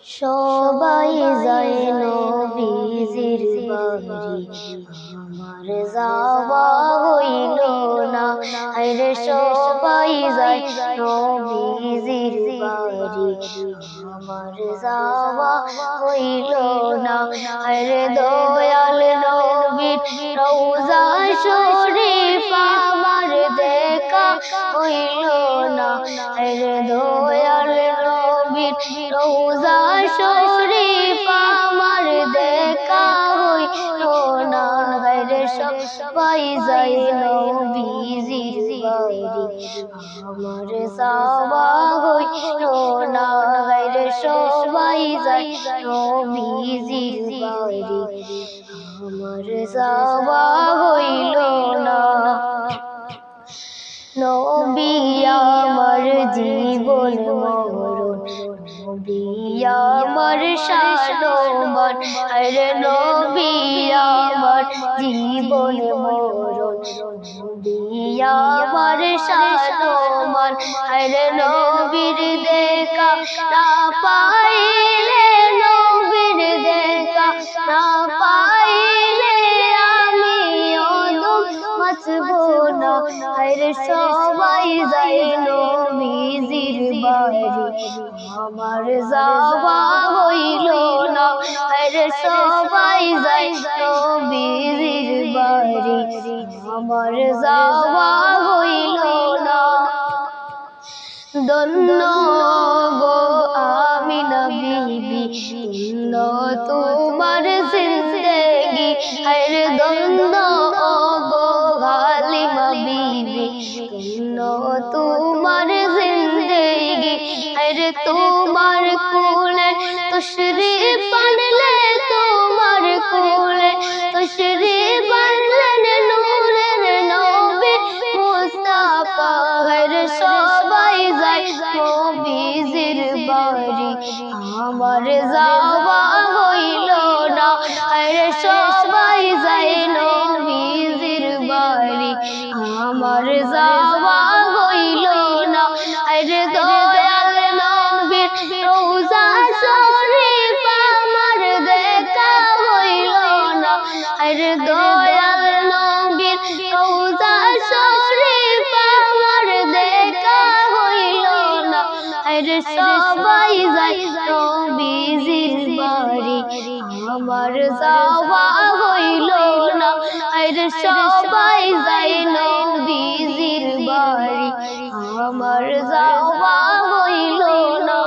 সবাই যায় নবীজির বাড়ি, আমার যাওয়া হইল না। হায়রে সবাই যায় নবীজির বাড়ি, আমার যাওয়া হইল না। হায়রে দয়াল নবীর রওজা শরীফ আমার দেখা হইল না। হায়রে দয়াল নবীর রওজা শরীফ আমার দেখা হইল না। হায়রে সবাই যায় নবীজির বাড়ি, আমার যাওয়া হইল না। হায়রে সবাই যায় নবীজির বাড়ি, আমার যাওয়া হইল না। নবী আমার জীবন মরণ, নবী আমার শান-ও-মান। আরে নবী আমার জীবন মরণ, নবী আমার শান-ও-মান। আরে নবীর দেখা না পাইলে, নবীর দেখা না পাইলে আমি অদম বাঁচব না। হায়রে সবাই যায় নবীজির বাড়ি, আমার যাওয়া হইল না। হায়রে সবাই যায় নবীজির বাড়ি, আমার যাওয়া হইল না। ধন্য গো আমিনা বিবি, ধন্য তোমার জিন্দেগি। হায়রে ধন্য গো হালিমা বিবি, ধন্য তোমার জিন্দেগি। হায়রে তোমার কোলে তশরিফ আনলে, তোমার কোলে তশরিফ আনলেন নূরের নবী মুস্তাফা। হায়রে সবাই যায় নবীজির বাড়ি, আমার যাওয়া হইল না। হায়রে সবাই যায় নবীজির বাড়ি, আমার যাওয়া হইল না। হায়রে দয়াল নবীর রওজা শরীফ আমার দেখা হইল না। হায়রে দয়াল নবীর রওজা শরীফ আমার দেখা হইল না। হায়রে সবাই যায় নবীজির বাড়ি, আমার যাওয়া হইল না। হায়রে সবাই যায় নবীজির বাড়ি, আমার যাওয়া হইল না।